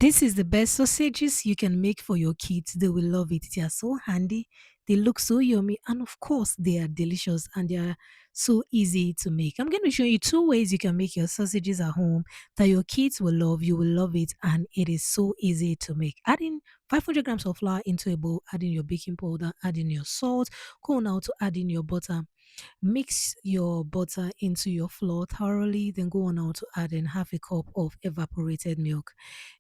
This is the best sausages you can make for your kids. They will love it. They are so handy. They look so yummy. And of course, they are delicious and they are so easy to make. I'm going to show you two ways you can make your sausages at home that your kids will love. You will love it. And it is so easy to make. Adding 500 grams of flour into a bowl, adding your baking powder, adding your salt. Go now to add in your butter. Mix your butter into your flour thoroughly, then go on now to add in half a cup of evaporated milk.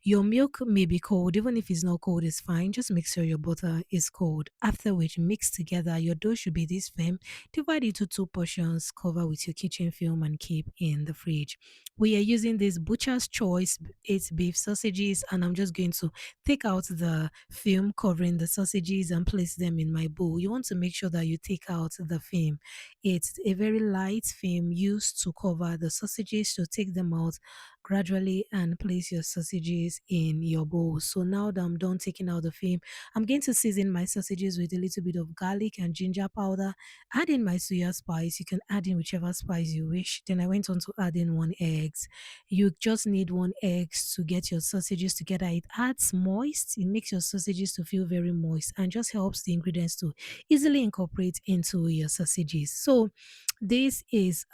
Your milk may be cold, even if it's not cold, it's fine. Just make sure your butter is cold. After which, mix together. Your dough should be this firm. Divide it to two portions, cover with your kitchen film, and keep in the fridge. We are using this Butcher's Choice 8 beef sausages, and I'm just going to take out the film covering the sausages and place them in my bowl. You want to make sure that you take out the film. It's a very light film used to cover the sausages, to take them out gradually and place your sausages in your bowl. So now that I'm done taking out the film, I'm going to season my sausages with a little bit of garlic and ginger powder. Add in my Suya spice. You can add in whichever spice you wish. Then I went on to add in one eggs. You just need one egg to get your sausages together. It adds moist. It makes your sausages to feel very moist and just helps the ingredients to easily incorporate into your sausages. So this is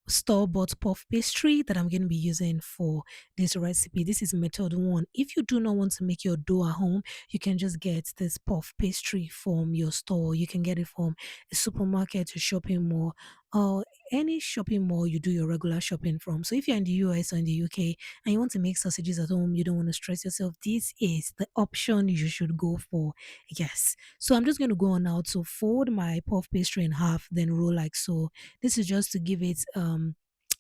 store-bought puff pastry that I'm going to be using for this recipe. This is method one. If you do not want to make your dough at home, you can just get this puff pastry from your store. You can get it from a supermarket, a shopping mall, or any shopping mall you do your regular shopping from. So if you're in the US or in the UK and you want to make sausages at home, you don't want to stress yourself, this is the option you should go for. Yes. So I'm just going to go on now to fold my puff pastry in half, then roll like so. This is just to give it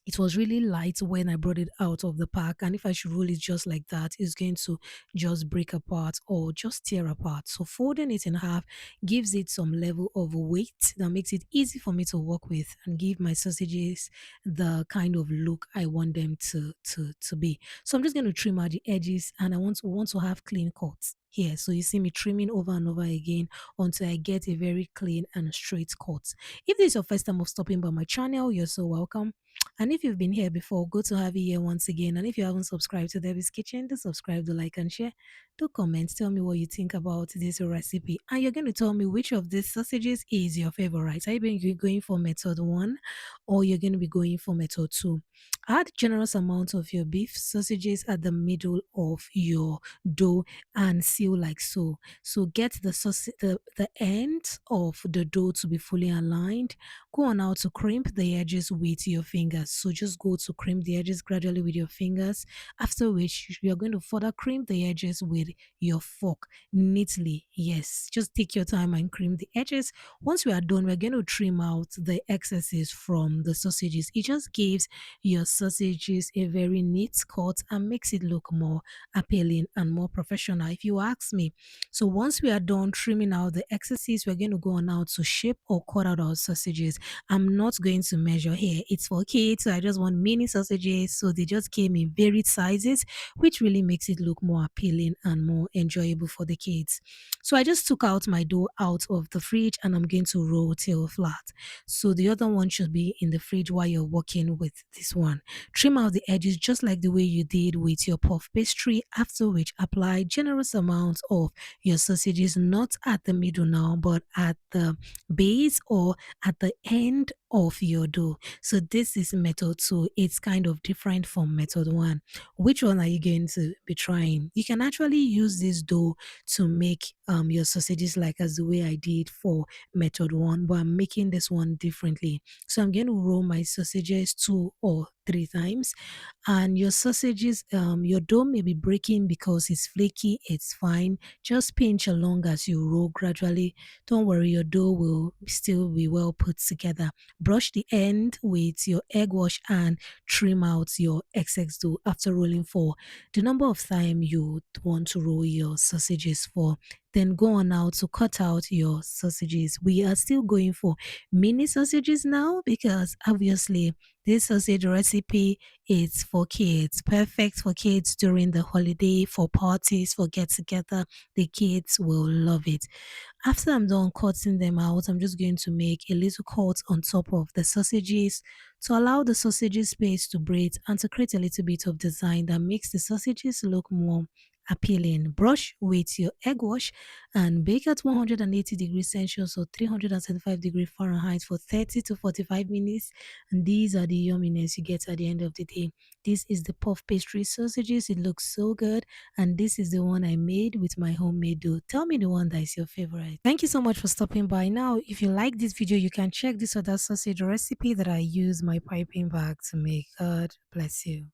it was really light when I brought it out of the pack, and if I should roll it just like that, it's going to just break apart or just tear apart. So folding it in half gives it some level of weight that makes it easy for me to work with and give my sausages the kind of look I want them to be. So I'm just going to trim out the edges, and I want to have clean cuts here. So you see me trimming over and over again until I get a very clean and straight cut. If this is your first time of stopping by my channel, you're so welcome. And if you've been here before, good to have you here once again. And if you haven't subscribed to Debbie's Kitchen, do subscribe, do like and share. Do comment, tell me what you think about this recipe. And you're going to tell me which of these sausages is your favorite. Are you going for method one, or you're going to be going for method two? Add generous amount of your beef sausages at the middle of your dough and seal like so. So get the end of the dough to be fully aligned. Go on now to crimp the edges with your fingers. So just go to crimp the edges gradually with your fingers, after which you're going to further crimp the edges with your fork neatly. Yes, just take your time and crimp the edges. Once we are done, we're going to trim out the excesses from the sausages. It just gives your sausages a very neat cut and makes it look more appealing and more professional, if you ask me. So once we are done trimming out the excesses, we're going to go on now to shape or cut out our sausages. I'm not going to measure here. It's for kids, so I just want mini sausages. So they just came in varied sizes, which really makes it look more appealing and more enjoyable for the kids. So I just took out my dough out of the fridge and I'm going to roll till flat. So the other one should be in the fridge while you're working with this one. Trim out the edges just like the way you did with your puff pastry, after which apply generous amounts of your sausages, not at the middle now, but at the base or at the end of your dough. So this is method two. It's kind of different from method one. Which one are you going to be trying? You can actually use this dough to make your sausages like as the way I did for method one, but I'm making this one differently. So I'm going to roll my sausages two or three times, and your sausages, your dough may be breaking because it's flaky. It's fine. Just pinch along as you roll gradually. Don't worry, your dough will still be well put together. Brush the end with your egg wash and trim out your excess dough after rolling for the number of time you want to roll your sausages for. Then go on now to cut out your sausages. We are still going for mini sausages now because obviously This sausage recipe is for kids, perfect for kids during the holiday, for parties, for get together. The kids will love it. After I'm done cutting them out, I'm just going to make a little cut on top of the sausages to allow the sausages space to breathe and to create a little bit of design that makes the sausages look more appealing. Brush with your egg wash and bake at 180 degrees Celsius or 375 degrees Fahrenheit for 30 to 45 minutes. And these are the yumminess you get at the end of the day. This is the puff pastry sausages. It looks so good. And this is the one I made with my homemade dough. Tell me the one that is your favorite. Thank you so much for stopping by. Now, if you like this video, you can check this other sausage recipe that I use my piping bag to make. God bless you.